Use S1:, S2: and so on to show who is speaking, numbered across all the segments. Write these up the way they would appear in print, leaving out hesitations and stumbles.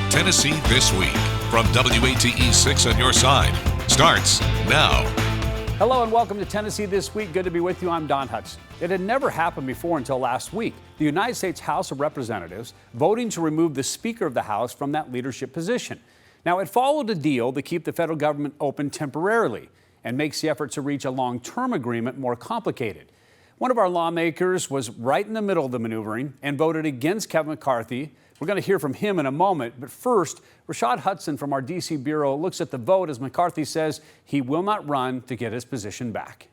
S1: Tennessee This Week from WATE 6 on your side starts now.
S2: Hello and welcome to Tennessee This Week. Good to be with you. I'm Don Hudson. It had never happened before until last week. The United States House of Representatives voting to remove the Speaker of the House from that leadership position. Now, it followed a deal to keep the federal government open temporarily and makes the effort to reach a long-term agreement more complicated. One of our lawmakers was right in the middle of the maneuvering and voted against Kevin McCarthy. We're going to hear from him in a moment. But first, Rashad Hudson from our D.C. Bureau looks at the vote as McCarthy says he will not run to get his position back.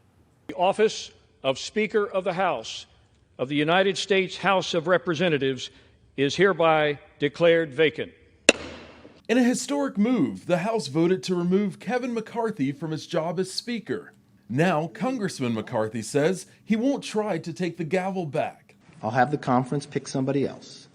S3: The office of Speaker of the House of the United States House of Representatives is hereby declared vacant.
S4: In a historic move, the House voted to remove Kevin McCarthy from his job as Speaker. Now, Congressman McCarthy says he won't try to take the gavel back.
S5: I'll have the conference pick somebody else.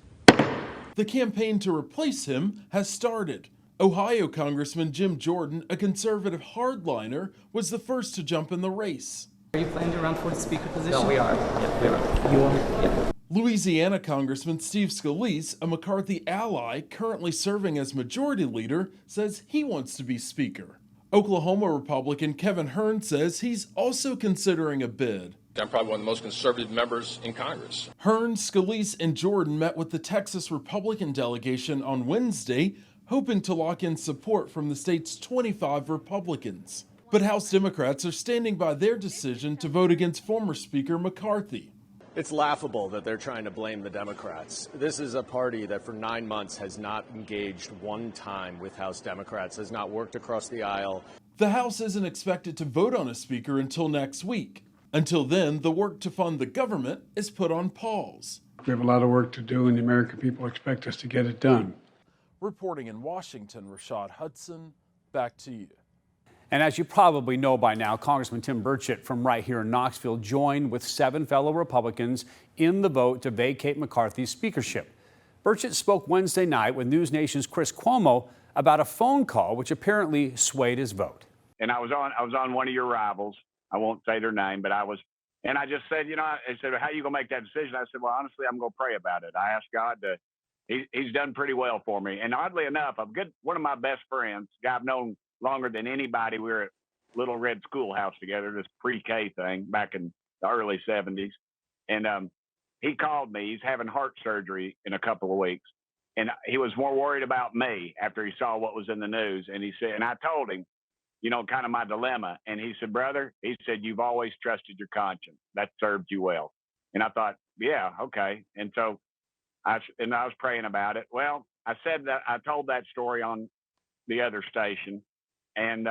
S4: The campaign to replace him has started. Ohio Congressman Jim Jordan, a conservative hardliner, was the first to jump in the race.
S6: Are you planning to run for the Speaker position?
S7: No, we are. Yeah, we are.
S6: You are? Yeah.
S4: Louisiana Congressman Steve Scalise, a McCarthy ally currently serving as Majority Leader, says he wants to be Speaker. Oklahoma Republican Kevin Hern says he's also considering a bid.
S8: I'm probably one of the most conservative members in Congress.
S4: Hern, Scalise, and Jordan met with the Texas Republican delegation on Wednesday, hoping to lock in support from the state's 25 Republicans. But House Democrats are standing by their decision to vote against former Speaker McCarthy.
S9: It's laughable that they're trying to blame the Democrats. This is a party that for 9 months has not engaged one time with House Democrats, has not worked across the aisle.
S4: The House isn't expected to vote on a Speaker until next week. Until then, the work to fund the government is put on pause.
S10: We have a lot of work to do, and the American people expect us to get it done.
S4: Reporting in Washington, Rashad Hudson, back to you.
S2: And as you probably know by now, Congressman Tim Burchett from right here in Knoxville joined with 7 fellow Republicans in the vote to vacate McCarthy's speakership. Burchett spoke Wednesday night with News Nation's Chris Cuomo about a phone call which apparently swayed his vote.
S11: And I was on one of your rivals. I won't say their name, but I just said, I said, how are you going to make that decision? I said, well, honestly, I'm going to pray about it. I asked God he's done pretty well for me. And oddly enough, one of my best friends, guy I've known longer than anybody. We were at Little Red Schoolhouse together, this pre-K thing back in the early 70s. And he called me. He's having heart surgery in a couple of weeks. And he was more worried about me after he saw what was in the news. And he said, and I told him, kind of my dilemma. And he said, brother, he said, you've always trusted your conscience. That served you well. And I thought, yeah, okay. And so I was praying about it. Well, I told that story on the other station. And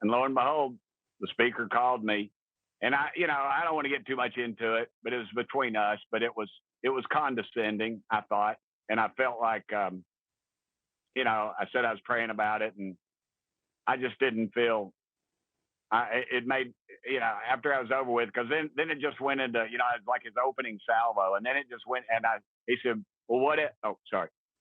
S11: lo and behold, the speaker called me. And I don't want to get too much into it, but it was between us. But it was condescending, I thought. And I felt like, I said I was praying about it, and I just didn't feel. It made after I was over with, because then it just went into it's like his opening salvo, and then it just went. And he said, well, what?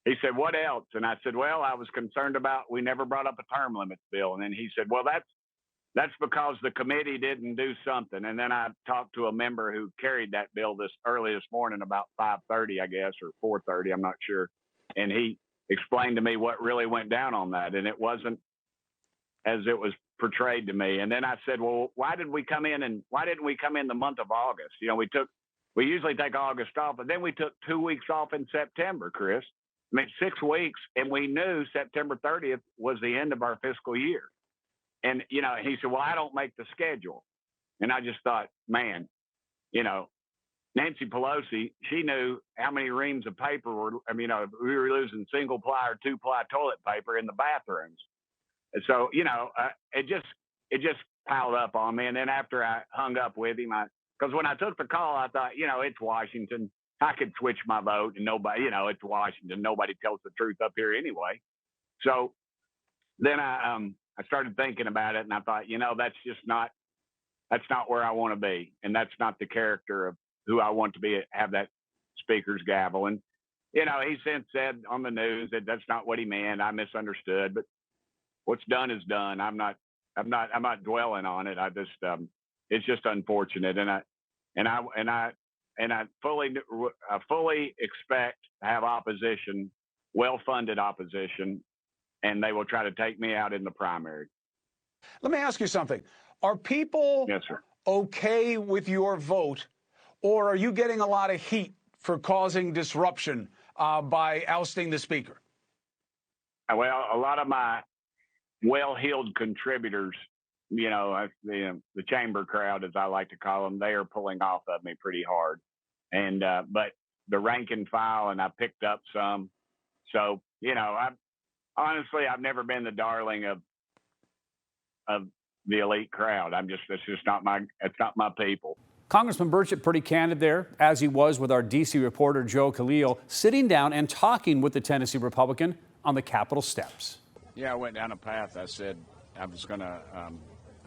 S11: He said, what else? And I said, well, I was concerned about we never brought up a term limits bill. And then he said, well, that's because the committee didn't do something. And then I talked to a member who carried that bill early this morning about 5:30, I guess, or 4:30, I'm not sure. And he explained to me what really went down on that. And it wasn't as it was portrayed to me. And then I said, well, why didn't we come in the month of August? We usually take August off, but then we took 2 weeks off in September, Chris. 6 weeks, and we knew September 30th was the end of our fiscal year. And, he said, well, I don't make the schedule. And I just thought, man, Nancy Pelosi, she knew how many reams of paper we were losing single ply or 2-ply toilet paper in the bathrooms. And so, it just piled up on me. And then after I hung up with him, because when I took the call, I thought, it's Washington. I could switch my vote, and nobody, it's Washington. Nobody tells the truth up here anyway. So then I started thinking about it, and I thought, that's not where I want to be, and that's not the character of who I want to be. Have that speaker's gavel, and he since said on the news that that's not what he meant. I misunderstood, but what's done is done. I'm not dwelling on it. I just it's just unfortunate, and I fully expect to have opposition well-funded opposition, and they will try to take me out in the primary.
S7: Let me ask you something. Are people
S11: Yes, sir.
S7: okay with your vote, or are you getting a lot of heat for causing disruption by ousting the speaker?
S11: Well, a lot of my well-heeled contributors, you know, the chamber crowd, as I like to call them, they are pulling off of me pretty hard. And but the rank and file, and I picked up some. So, you know, I've never been the darling of the elite crowd. It's not my people.
S2: Congressman Burchett pretty candid there, as he was with our D.C. reporter Joe Khalil, sitting down and talking with the Tennessee Republican on the Capitol steps.
S12: Yeah, I went down a path. I said I was going to,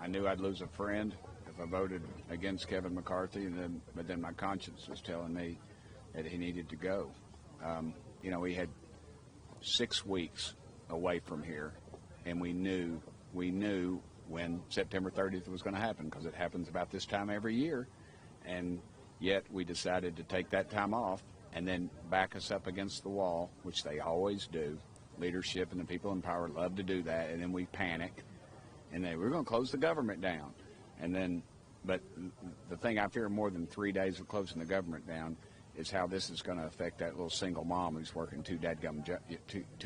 S12: I knew I'd lose a friend if I voted against Kevin McCarthy, but then my conscience was telling me that he needed to go. You know, we had 6 weeks away from here, and we knew when September 30th was going to happen, because it happens about this time every year, and yet we decided to take that time off and then back us up against the wall, which they always do. Leadership and the people in power love to do that, and then we panic, and we're going to close the government down. And then, but the thing I fear more than 3 days of closing the government down is how this is going to affect that little single mom who's working two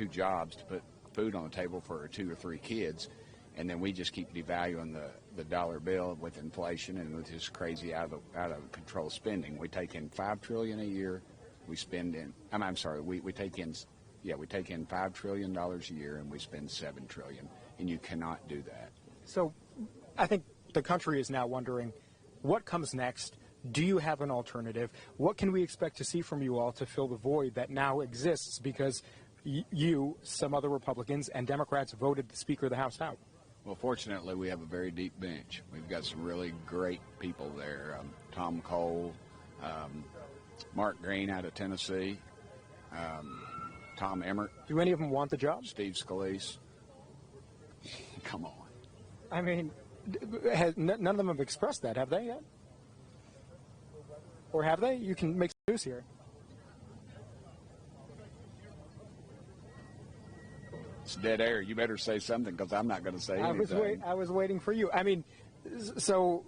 S12: jobs to put food on the table for her 2 or 3 kids. And then we just keep devaluing the dollar bill with inflation and with this crazy out of control spending. We take in $5 trillion a year. We spend in. We take in $5 trillion a year, and we spend $7 trillion. And you cannot do that.
S13: So, I think the country is now wondering what comes next. Do you have an alternative? What can we expect to see from you all to fill the void that now exists because you, some other Republicans, and Democrats voted the Speaker of the House out?
S12: Well, fortunately, we have a very deep bench. We've got some really great people there. Tom Cole, Mark Green out of Tennessee, Tom Emmert.
S13: Do any of them want the job?
S12: Steve Scalise. Come on.
S13: I mean, none of them have expressed that, have they yet? Or have they? You can make some news here.
S12: It's dead air. You better say something, because I'm not going to say anything.
S13: I was waiting for you. I mean, so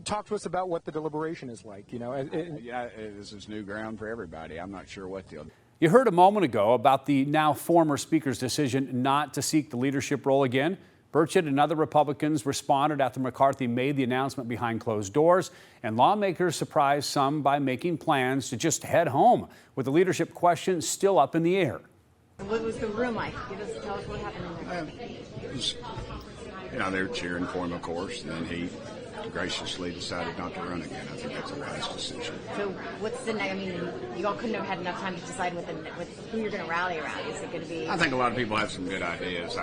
S13: talk to us about what the deliberation is like. You know,
S12: this is new ground for everybody. I'm not sure what they'll do.
S2: You heard a moment ago about the now former Speaker's decision not to seek the leadership role again. Burchett and other Republicans responded after McCarthy made the announcement behind closed doors, and lawmakers surprised some by making plans to just head home, with the leadership question still up in the air.
S14: What was the room like? Tell us what happened in there.
S12: It was, they were cheering for him, of course, and then he graciously decided not to run again. I think that's a wise decision.
S14: So what's the next? I mean, you all couldn't have had enough time to decide who you're going to rally around. Is it going to be?
S12: I think a lot of people have some good ideas.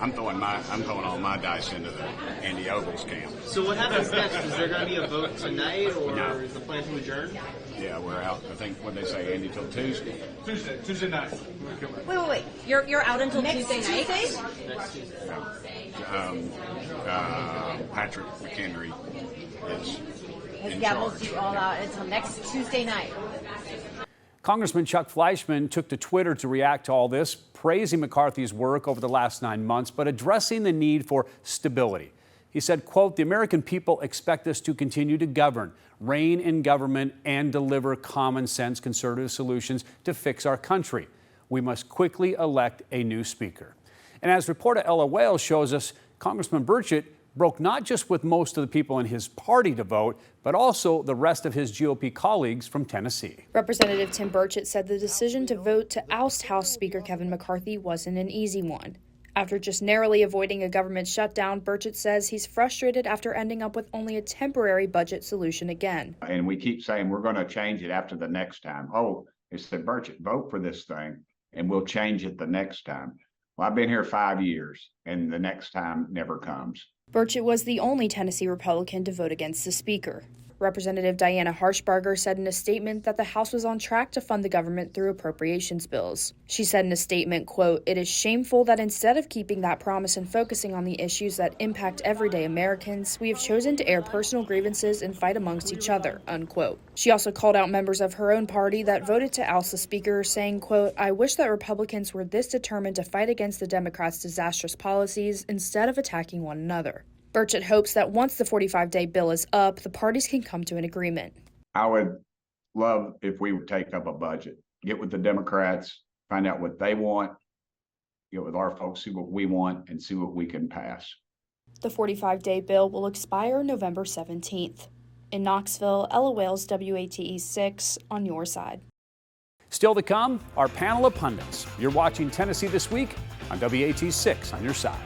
S12: I'm throwing all my dice into the Andy Ogles camp.
S6: So what happens next? Is there going to be a vote tonight, or is the plan to adjourn?
S12: Yeah, we're out. I think what they say, Andy, till Tuesday.
S6: Tuesday night.
S14: Wait. You're out until Tuesday night?
S6: Next Tuesday.
S12: Patrick McHenry is
S14: his gavels you all out until next Tuesday night.
S2: Congressman Chuck Fleischmann took to Twitter to react to all this, praising McCarthy's work over the last 9 months, but addressing the need for stability. He said, quote, "The American people expect us to continue to govern, reign in government, and deliver common sense conservative solutions to fix our country. We must quickly elect a new speaker." And as reporter Ella Wales shows us, Congressman Burchett broke not just with most of the people in his party to vote, but also the rest of his GOP colleagues from Tennessee.
S15: Representative Tim Burchett said the decision to vote to oust House Speaker Kevin McCarthy wasn't an easy one. After just narrowly avoiding a government shutdown, Burchett says he's frustrated after ending up with only a temporary budget solution again.
S16: And we keep saying we're going to change it after the next time. Oh, they said, Burchett, vote for this thing, and we'll change it the next time. Well, I've been here 5 years, and the next time never comes.
S15: Burchett was the only Tennessee Republican to vote against the speaker. Representative Diana Harshbarger said in a statement that the House was on track to fund the government through appropriations bills. She said in a statement, quote, "It is shameful that instead of keeping that promise and focusing on the issues that impact everyday Americans, we have chosen to air personal grievances and fight amongst each other," unquote. She also called out members of her own party that voted to oust the Speaker, saying, quote, "I wish that Republicans were this determined to fight against the Democrats' disastrous policies instead of attacking one another." Burchett hopes that once the 45-day bill is up, the parties can come to an agreement.
S16: I would love if we would take up a budget, get with the Democrats, find out what they want, get with our folks, see what we want, and see what we can pass.
S15: The 45-day bill will expire November 17th. In Knoxville, Ella Wales, WATE 6, on your side.
S2: Still to come, our panel of pundits. You're watching Tennessee This Week on WATE 6 on your side.